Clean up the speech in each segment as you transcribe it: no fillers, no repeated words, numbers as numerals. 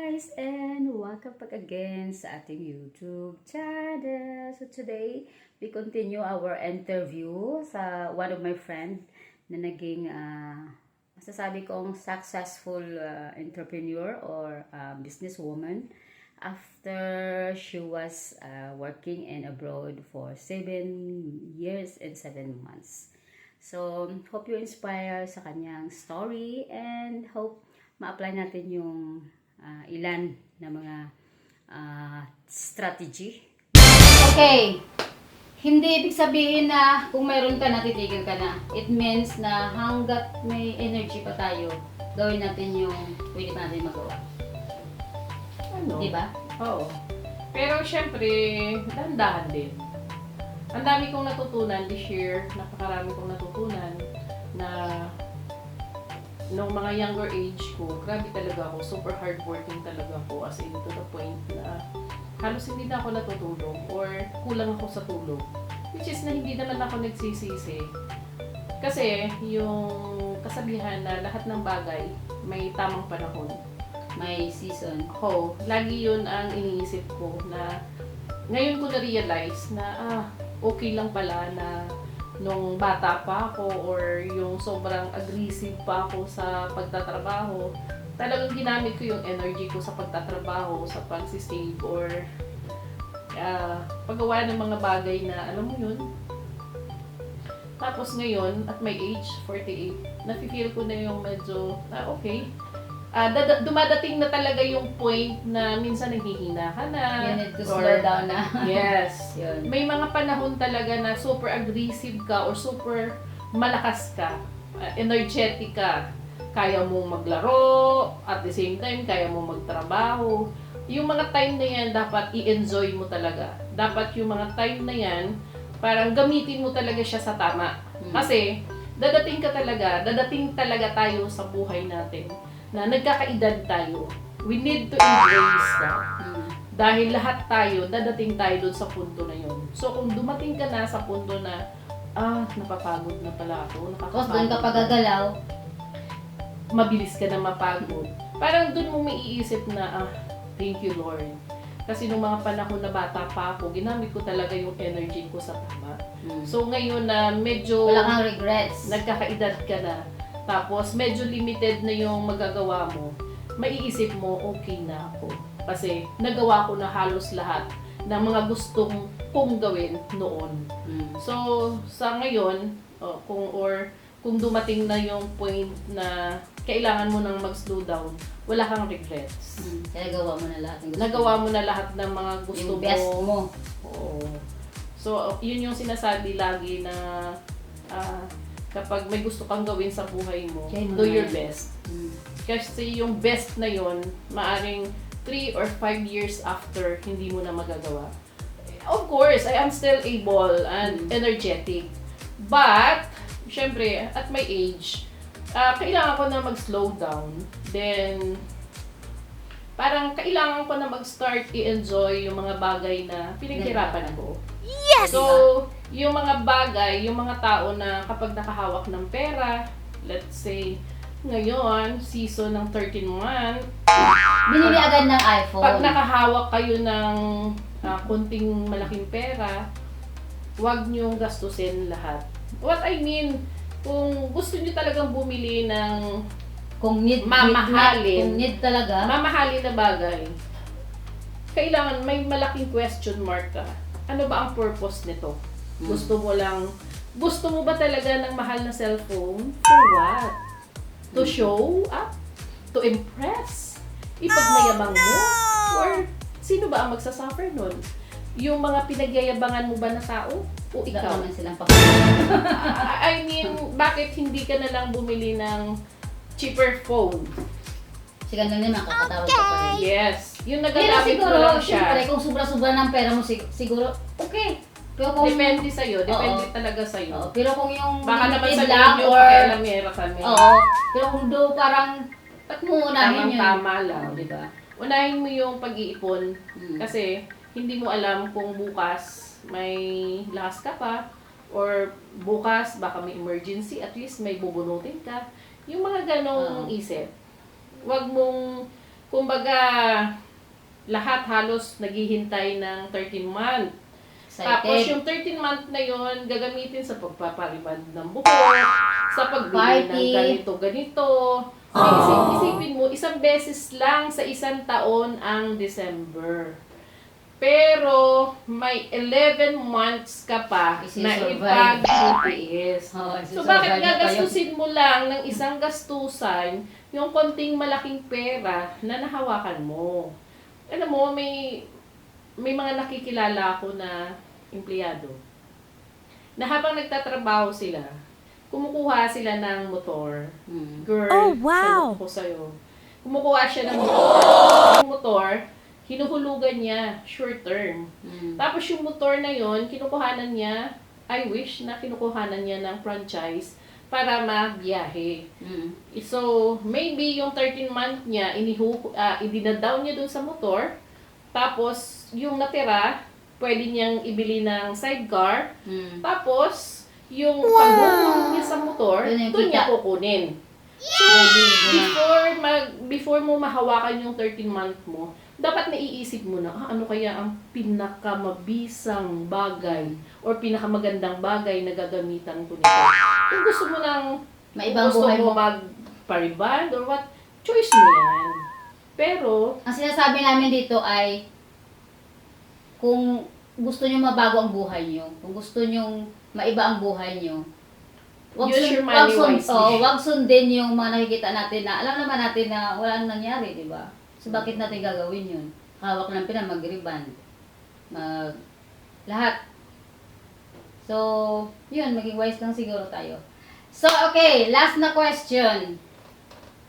guys, and welcome back again sa ating YouTube channel. So today, we continue our interview sa one of my friend na naging masasabi kong successful entrepreneur or businesswoman after she was working in abroad for 7 years and 7 months. So, hope you inspire sa kanyang story and hope ma-apply natin yung ilan na mga strategy. Okay, hindi ibig sabihin na kung mayroon ka na, titigil ka na. It means na hanggat may energy pa tayo, gawin natin yung pwede pa natin magawa. Ano? Diba? Oo. Pero syempre, dahan-dahan din. Ang dami kong natutunan this year, napakarami kong natutunan na nung mga younger age ko, grabe talaga ako, super hardworking talaga ako, as in to the point na halos hindi na ako natutulog or kulang ako sa tulog. Which is na hindi naman ako nagsisisi. Kasi yung kasabihan na lahat ng bagay may tamang panahon. May season. Ako, lagi yun ang iniisip ko na ngayon ko na-realize na okay lang pala na nung bata pa ako or yung sobrang aggressive pa ako sa pagtatrabaho, talagang ginamit ko yung energy ko sa pagtatrabaho, sa pagsisave or paggawa ng mga bagay na alam mo yun. Tapos ngayon, at my age, 48, nafe-feel ko na yung medyo, okay, dumadating na talaga yung point na minsan naghihina ka na. You need to slow down na. Yes. Yun. May mga panahon talaga na super aggressive ka or super malakas ka, energetic ka. Kaya mong maglaro, at the same time, kaya mong magtrabaho. Yung mga time na yan, dapat i-enjoy mo talaga. Dapat yung mga time na yan, parang gamitin mo talaga siya sa tama. Kasi, dadating talaga tayo sa buhay natin na nagkakaedad tayo. We need to embrace that. Dahil lahat tayo, dadating tayo doon sa punto na yun. So, kung dumating ka na sa punto na, napapagod na pala ako, Tapos doon ka pagagalaw, mabilis ka na mapagod. Parang doon mo maiisip na, thank you Lord. Kasi nung mga panahon na bata pa ako, ginamit ko talaga yung energy ko sa tama. So, ngayon na medyo wala kang regrets. nagkakaedad ka na, tapos medyo limited na yung magagawa mo, maiisip mo, okay na ako. Kasi nagawa ko na halos lahat ng mga gustong kong gawin noon. So, sa ngayon, kung dumating na yung point na kailangan mo nang mag-slow down, wala kang regrets. Nagawa mo na lahat ng gusto Nagawa mo na lahat ng mga gusto yung best mo. Oo. So, yun yung sinasabi lagi na kapag may gusto kang gawin sa buhay mo, do your best. Kasi yung best na yun, maaring 3 or 5 years after, hindi mo na magagawa. Of course, I am still able and energetic. But, syempre, at my age, kailangan ko na mag-slow down. Then, parang kailangan ko na mag-start i-enjoy yung mga bagay na pinaghirapan ako. Yes! So, yung mga bagay, yung mga tao na kapag nakahawak ng pera, let's say, ngayon, season ng 13 month, Binili agad ng iPhone. pag nakahawak kayo ng kunting malaking pera, huwag niyong gastusin lahat. What I mean, kung gusto niyo talagang bumili ng Kung need talaga, mamahalin na bagay, kailangan may malaking question mark ka. Ano ba ang purpose nito? Gusto mo ba talaga ng mahal na cellphone? For what? To show up? To impress? Ipagmayabang mo? Or sino ba ang magsasuffer nun? Yung mga pinagyayabangan mo ba na tao? O wala ikaw? naman silang I mean, bakit hindi ka na lang bumili ng cheaper phone? Sigan lang naman, kakatawag ka pa rin. Yes. Yung Pero nagagamit mo siguro, lang siyempre, siya. kung sobra-sobra ng pera mo, siguro, okay. Pero kung, Depende sa'yo. Depende Oo. talaga sa'yo. pero kung yung Baka naman limited sabihin lang nyo, or, pakialamera kami. pero kung do parang, ba't mo unahin yun? Tama lang. Diba? Unahin mo yung pag-iipon. Mm. Kasi, hindi mo alam kung bukas may lakas ka pa or bukas baka may emergency, at least may bubunutin ka. Yung mga ganong isip. Huwag mong kumbaga, lahat halos naghihintay ng 13 month. Tapos Excited. yung 13 month na yon gagamitin sa pagpapariband ng buhok, sa pagbili ng Party. ganito-ganito. Isipin mo, isang beses lang sa isang taon ang December. Pero may 11 months ka pa na Isi-survive. ipag-titiis. Oh, So bakit gagastusin mo lang ng isang gastusan yung konting malaking pera na nahawakan mo? Alam mo, may mga nakikilala ako na empleyado na habang nagtatrabaho sila, kumukuha sila ng motor. Girl, Oh, wow! sagot ko sa'yo. Kumukuha siya ng motor. Yung motor, hinuhulugan niya, short term. Tapos yung motor na yon kinukuhanan niya, I wish na kinukuhanan niya ng franchise para mabiyahe. So, maybe yung 13 month niya, idinadown niya dun sa motor. Tapos, yung natira, pwede niyang ibili ng sidecar. Tapos, yung pagbubuhok niya sa motor, Yun yung doon niya kita. kukunin. So, before mo mahawakan yung 13 month mo, dapat naiisip mo na, ano kaya ang pinakamabisang bagay or pinakamagandang bagay na gagamitan ko nito. Kung gusto mo ng Maibang gusto buhay mo mo. magpariband or what, choice mo yan. Pero, Ang sinasabi namin dito ay kung gusto nyo mabago ang buhay nyo, kung gusto nyo maiba ang buhay nyo, Use your money wisely. wag sundin yung mga nakikita natin na alam naman natin na wala nang nangyari, di ba? So bakit natin gagawin yun? Hawak ng pina, mag-reband. Lahat. So, yun, maging wise lang siguro tayo. So, okay, last na question.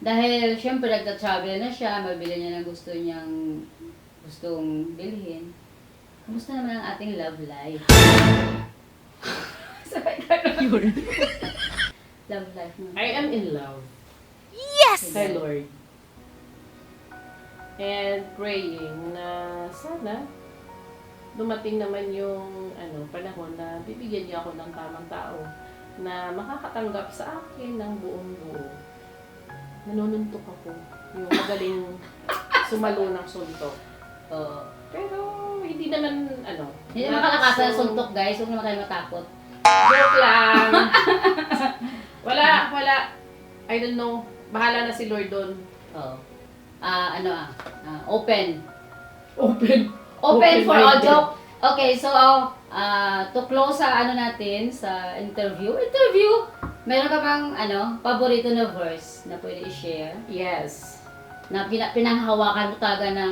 Dahil, syempre, nagta-travel na siya, mabili niya ng gustong bilhin. Kumusta naman ang ating love life? Love life mo. I am in love. Yes! Kay Lord. And praying na sana dumating naman yung panahon na bibigyan niya ako ng tamang tao na makakatanggap sa akin ng buong buo. Nanununtok ako. Yung magaling sumalo ng suntok. Pero hindi naman Hindi naman kalakasan ng suntok, guys. Huwag naman kayo matakot. Joke lang. Wala. I don't know. Bahala na si Lord doon. Oo. Open. Open For all minded. joke. Okay, so to close sa natin, sa interview, meron ka bang paborito na verse na pwede i-share? Yes. Na pinanghahawakan mo talaga na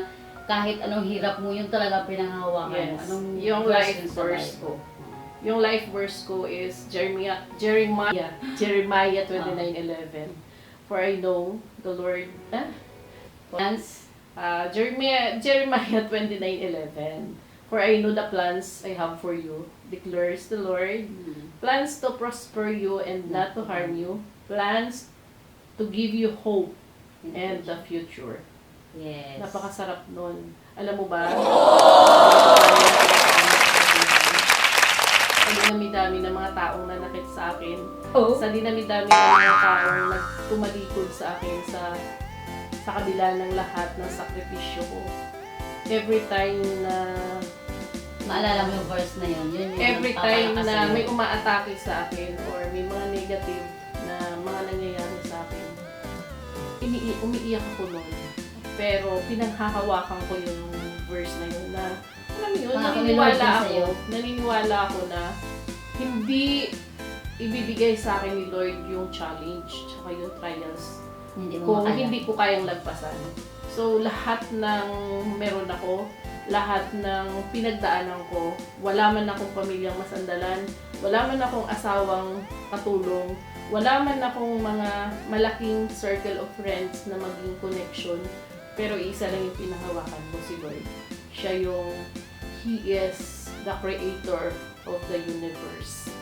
kahit anong hirap mo, yun talaga pinanghahawakan mo. Yes. Anong Yung verse life yun sa verse Bible? ko. Yung life verse ko is Jeremiah 29:11. For I know the Lord, Plans? Jeremiah 29:11. For I know the plans I have for you, declares the Lord. Plans to prosper you and not to harm you. Plans to give you hope and the future. Yes. Napakasarap nun. Alam mo ba? Sa dinami-dami ng mga taong nanakit sa akin. Oh. Sa dinami-dami ng mga taong nagtumalikod sa akin sa kabila ng lahat ng sakripisyo ko. Every time na Maalala mo yung verse na yun. Yun yung every time nagpapalakas na sa'yo. may umaatake sa akin or may mga negative na mga nangyayari sa akin, umiiyak ako noon. Pero pinanghahawakan ko yung verse na yun na, alam mo yun, naniniwala ako na hindi ibibigay sa akin ni Lord yung challenge tsaka yung trials Hindi mo kung makaya. hindi ko kayang lagpasan. So, lahat ng meron ako, lahat ng pinagdaanan ko, wala man akong pamilyang masandalan, wala man akong asawang katulong, wala man akong mga malaking circle of friends na maging connection, pero isa lang yung pinahawakan ko, si Lord. Siya yung, He is the creator of the universe.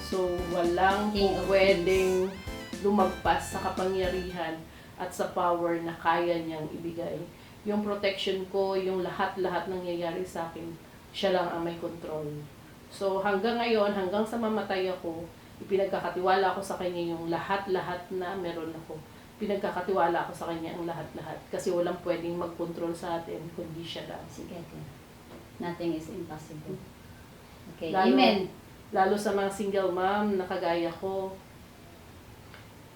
So, walang King of pwedeng lumagpas sa kapangyarihan at sa power na kaya niyang ibigay. Yung protection ko, yung lahat-lahat nangyayari sa akin, siya lang ang may control. So, hanggang ngayon, hanggang sa mamatay ako, ipinagkakatiwala ko sa kanya yung lahat-lahat na meron ako. pinagkakatiwala ko sa kanya ang lahat-lahat. Kasi walang pwedeng mag-control sa atin, kundi siya lang. Sige, ate. Nothing is impossible. Okay, Lalo- amen. Lalo sa mga single mom na kagaya ko,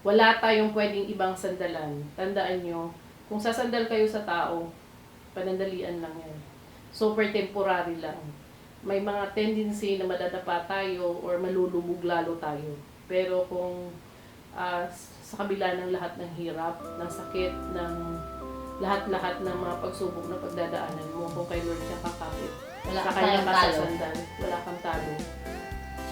wala tayong pwedeng ibang sandalan. Tandaan nyo, kung sasandal kayo sa tao, panandalian lang yan. Super temporary lang. May mga tendency na madadapa tayo or malulubog lalo tayo. Pero kung sa kabila ng lahat ng hirap, ng sakit, ng lahat-lahat ng mga pagsubok na pagdadaanan mo, kung kay Lord ka kakapit, Wala sa ka kanya tayong ka talo. sasandal, wala kang talo.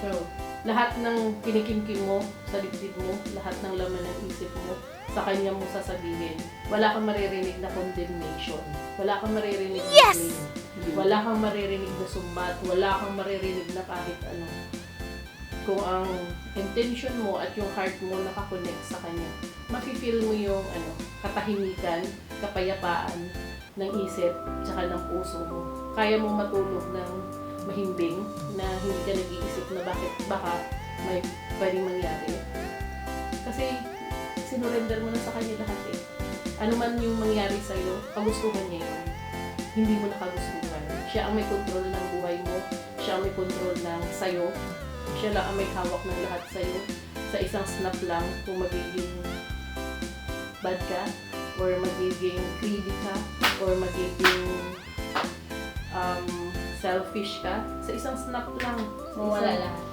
True. Lahat ng kinikimkim mo sa dibdib mo, lahat ng laman ng isip mo, sa kanya mo sasabihin. Wala kang maririnig na condemnation. Wala kang maririnig na Yes! blame. Wala kang maririnig na sumbat. Wala kang maririnig na kahit ano. Kung ang intention mo at yung heart mo nakakonect sa kanya, mafe-feel mo yung katahimikan, kapayapaan ng isip, tsaka ng puso mo. Kaya mo matulog ng mahimbing na hindi ka nag-iisip na baka may pwedeng mangyari. Kasi sinurrender mo na sa kanya lahat eh. Ano man yung mangyari sa'yo, kagustuhan niya yun. Hindi mo nakagustuhan. Siya ang may control ng buhay mo. Siya ang may control ng sa'yo. Siya lang ang may hawak ng lahat sa'yo. Sa isang snap lang, kung magiging bad ka, or magiging greedy ka, or magiging selfish ka, sa isang snap lang. Mawala lahat.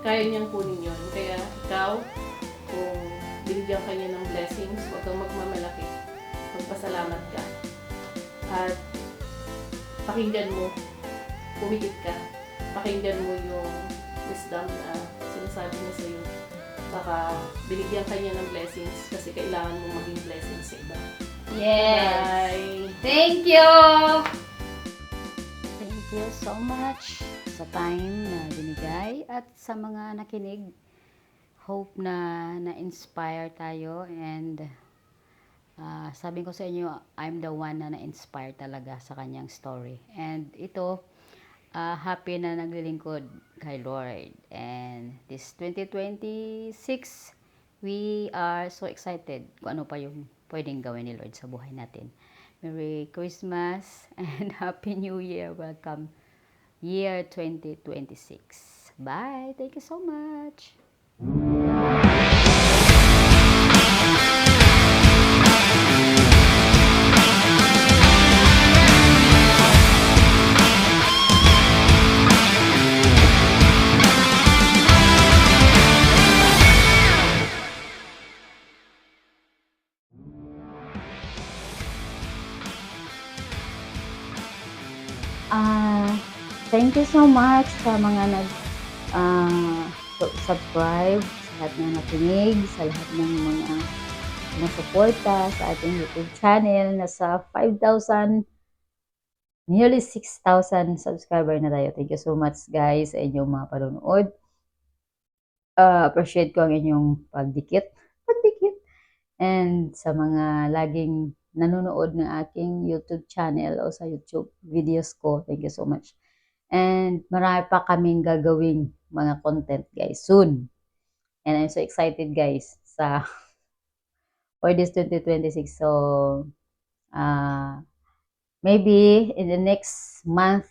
Kaya niyang kunin yun. Kaya ikaw, kung binigyan ka niya ng blessings, huwag kang magmamalaki. Magpasalamat ka. At pakinggan mo, pumikit ka. Pakinggan mo yung wisdom na sinasabi niya sa'yo. Baka binigyan ka niya ng blessings kasi kailangan mo maging blessings sa iba. Yes. Bye! Thank you! Thank you so much sa time na binigay at sa mga nakinig. Hope na na-inspire tayo and sabi ko sa inyo, I'm the one na na-inspire talaga sa kanyang story. And ito, happy na naglilingkod kay Lord. And this 2026, we are so excited kung ano pa yung pwedeng gawin ni Lord sa buhay natin. Merry Christmas and Happy New Year. Welcome year 2026. Bye. Thank you so much. Thank you so much sa mga subscribe, sa lahat ng nakinig, sa lahat ng mga nasuporta sa ating YouTube channel. Nasa 5,000, nearly 6,000 subscriber na tayo. Thank you so much guys sa inyong mga panonood. Appreciate ko ang inyong pagdikit. And sa mga laging nanonood ng aking YouTube channel o sa YouTube videos ko, thank you so much. And marami pa kaming gagawing mga content guys soon. And I'm so excited guys for this 2026. So maybe in the next month,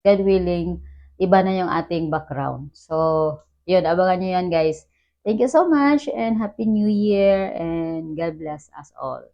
God willing, iba na yung ating background. So yun, abangan nyo yan guys. Thank you so much and Happy New Year and God bless us all.